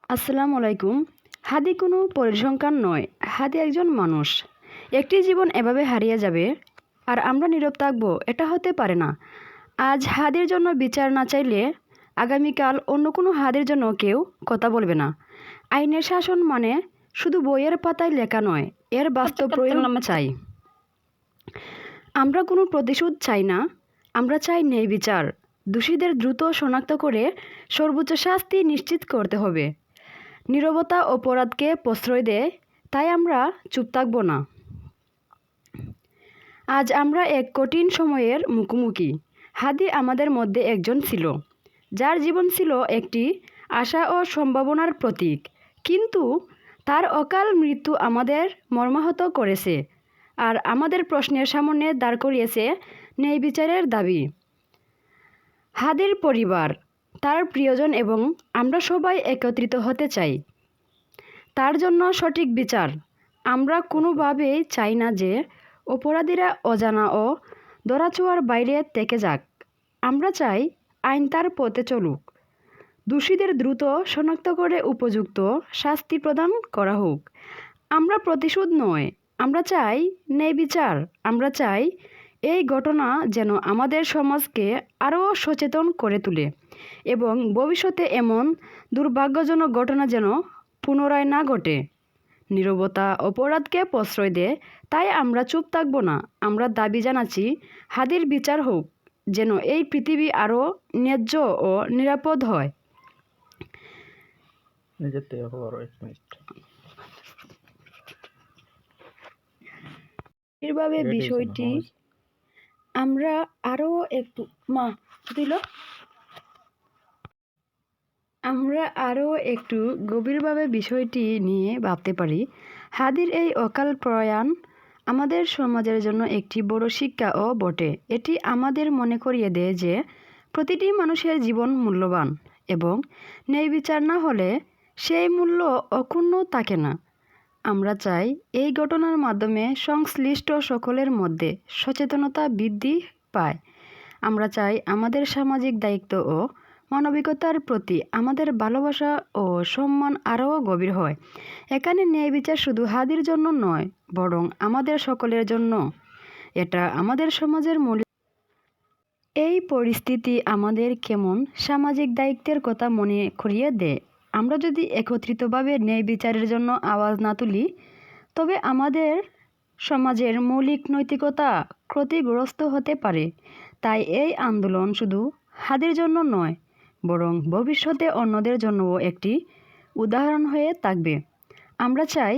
আসসালামু আলাইকুম। হাদি কোনো পরিসংখ্যান নয়, হাদি একজন মানুষ। একটি জীবন এভাবে হারিয়ে যাবে আর আমরা নীরব থাকবো, এটা হতে পারে না। আজ হাদির জন্য বিচার না চাইলে আগামীকাল অন্য কোনো হাদির জন্য কেউ কথা বলবে না। আইনের শাসন মানে শুধু বইয়ের পাতায় লেখা নয়, এর বাস্তব প্রয়োগ চাই। আমরা কোনো প্রতিশোধ চাই না, আমরা চাই ন্যায় বিচার। দোষীদের দ্রুত শনাক্ত করে সর্বোচ্চ শাস্তি নিশ্চিত করতে হবে। নীরবতা অপরাধকে প্রশ্রয় দেয়, তাই আমরা চুপ থাকব না। আজ আমরা এক কঠিন সময়ের মুখোমুখি। হাদি আমাদের মধ্যে একজন ছিল, যার জীবন ছিল একটি আশা ও সম্ভাবনার প্রতীক। কিন্তু তার অকাল মৃত্যু আমাদের মর্মাহত করেছে আর আমাদের প্রশ্নের সামনে দাঁড় করিয়েছে ন্যায় বিচারের দাবি। হাদির পরিবার, তার প্রিয়জন এবং আমরা সবাই একত্রিত হতে চাই তার জন্য সঠিক বিচার। আমরা কোনোভাবেই চাই না যে অপরাধীরা অজানা ও ধরাছোঁয়ার বাইরে থেকে যাক। আমরা চাই আইন তার পথে চলুক, দোষীদের দ্রুত শনাক্ত করে উপযুক্ত শাস্তি প্রদান করা হোক। আমরা প্রতিশোধ নয়, আমরা চাই ন্যায় বিচার। আমরা চাই এই ঘটনা যেন আমাদের সমাজকে আরও সচেতন করে তোলে এবং ভবিষ্যতে এমন দুর্ভাগ্যজনক ঘটনা যেন পুনরায় না ঘটে। নীরবতা অপরাধকে প্রশ্রয় দেয়, তাই আমরা চুপ থাকব না। আমরা দাবি জানাচ্ছি হাদির বিচার হোক, যেন এই পৃথিবী আরও ন্যায্য ও নিরাপদ হয়। গভীরভাবে বিষয়টি আমরা আরও একটু আমরা আরও একটু গভীরভাবে বিষয়টি নিয়ে ভাবতে পারি। হাদির এই অকাল প্রয়াণ আমাদের সমাজের জন্য একটি বড় শিক্ষাও বটে। এটি আমাদের মনে করিয়ে দেয় যে প্রতিটি মানুষের জীবন মূল্যবান এবং ন্যায় বিচার না হলে সেই মূল্য অক্ষুণ্ণ থাকে না। আমরা চাই এই ঘটনার মাধ্যমে সংশ্লিষ্ট সকলের মধ্যে সচেতনতা বৃদ্ধি পায়। আমরা চাই আমাদের সামাজিক দায়িত্ব ও মানবিকতার প্রতি আমাদের ভালোবাসা ও সম্মান আরও গভীর হয়। এখানে ন্যায় বিচার শুধু হাদির জন্য নয়, বরং আমাদের সকলের জন্য। এটা আমাদের সমাজের মৌলিক। এই পরিস্থিতি আমাদের কেমন সামাজিক দায়িত্বের কথা মনে করিয়ে দেয়। আমরা যদি একত্রিতভাবে ন্যায় বিচারের জন্য আওয়াজ না তুলি, তবে আমাদের সমাজের মৌলিক নৈতিকতা ক্ষতিগ্রস্ত হতে পারে। তাই এই আন্দোলন শুধু হাদির জন্য নয়, বরং ভবিষ্যতে অন্যদের জন্যও একটি উদাহরণ হয়ে থাকবে। আমরা চাই